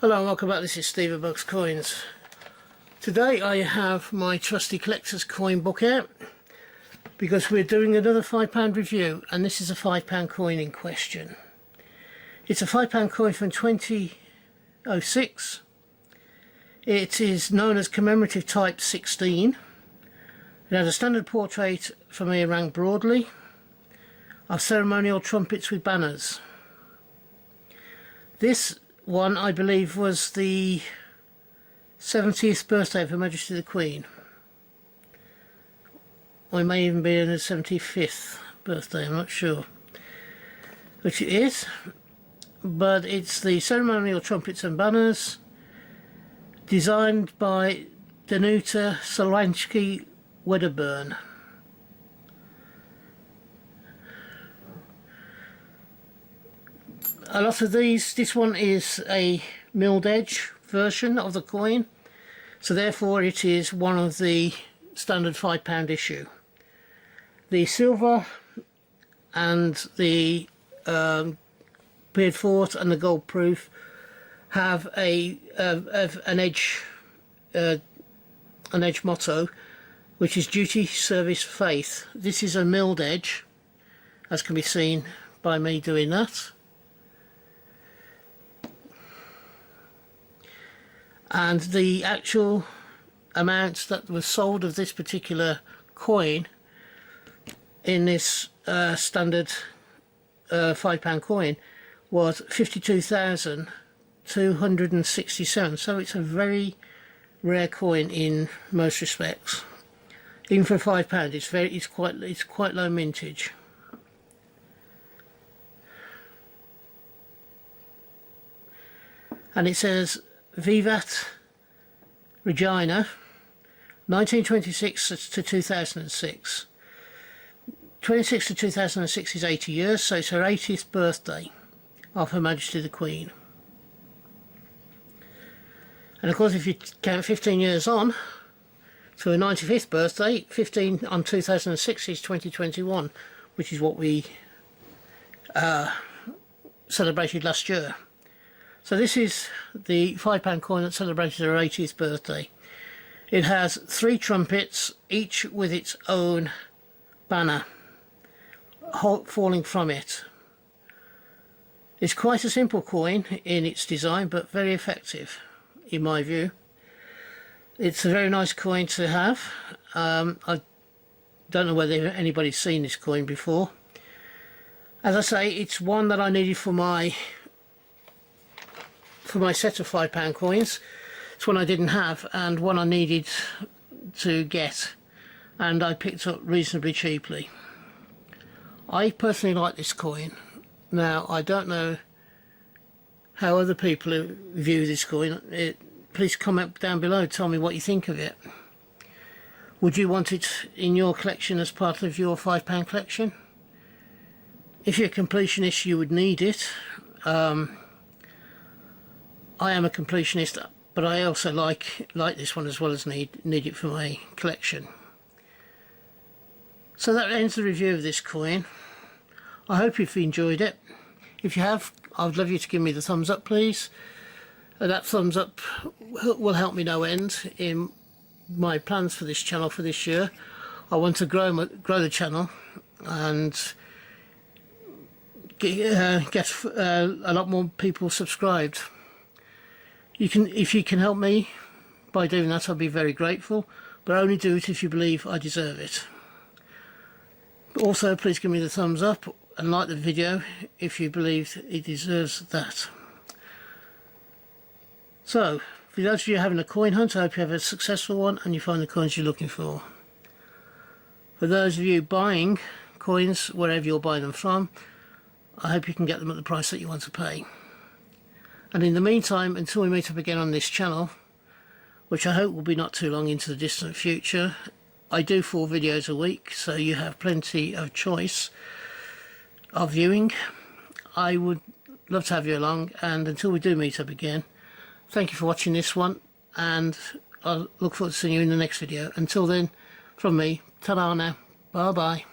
Hello and welcome back. This is Steve of Bugs Coins. Today I have my trusty collector's coin book out because we're doing another £5 review, and this is a £5 coin in question. It's a £5 coin from 2006. It is known as commemorative type 16. It has a standard portrait from here rang broadly of ceremonial trumpets with banners. This one, I believe, was the 70th birthday of Her Majesty the Queen. Or it may even be in the 75th birthday, I'm not sure which it is. But it's the ceremonial trumpets and banners, designed by Danuta Solansky Wedderburn. A lot of this one is a milled edge version of the coin, so therefore it is one of the standard £5 issue. The silver and the beard fort and the gold proof have an edge motto, which is duty, service, faith. This is a milled edge, as can be seen by me doing that. And the actual amount that was sold of this particular coin in this standard £5 coin was 52,267. So it's a very rare coin in most respects. Even for £5, it's quite low mintage. And it says Vivat Regina, 1926 to 2006. 26 to 2006 is 80 years, so it's her 80th birthday of Her Majesty the Queen. And of course, if you count 15 years on to her 95th birthday, 15 on 2006 is 2021, which is what we celebrated last year. So this is the £5 coin that celebrated her 80th birthday. It has 3 trumpets, each with its own banner falling from it. It's quite a simple coin in its design, but very effective in my view. It's a very nice coin to have. I don't know whether anybody's seen this coin before. As I say, it's one that I needed for my set of £5 coins. It's one I didn't have and one I needed to get, and I picked up reasonably cheaply. I personally like this coin. Now, I don't know how other people view this coin. Please comment down below, tell me what you think of it. Would you want it in your collection as part of your £5 collection? If you're a completionist, you would need it. I am a completionist, but I also like this one as well as need it for my collection. So that ends the review of this coin. I hope you've enjoyed it. If you have, I would love you to give me the thumbs up, please. That thumbs up will help me no end in my plans for this channel for this year. I want to grow the channel and get a lot more people subscribed. If you can help me by doing that, I'll be very grateful, but only do it if you believe I deserve it. Also, please give me the thumbs up and like the video if you believe it deserves that. So, for those of you having a coin hunt, I hope you have a successful one and you find the coins you're looking for. For those of you buying coins, wherever you're buying them from, I hope you can get them at the price that you want to pay. And in the meantime, until we meet up again on this channel, which I hope will be not too long into the distant future, I do 4 videos a week, so you have plenty of choice of viewing. I would love to have you along, and until we do meet up again, thank you for watching this one, and I'll look forward to seeing you in the next video. Until then, from me, ta-da now, bye bye.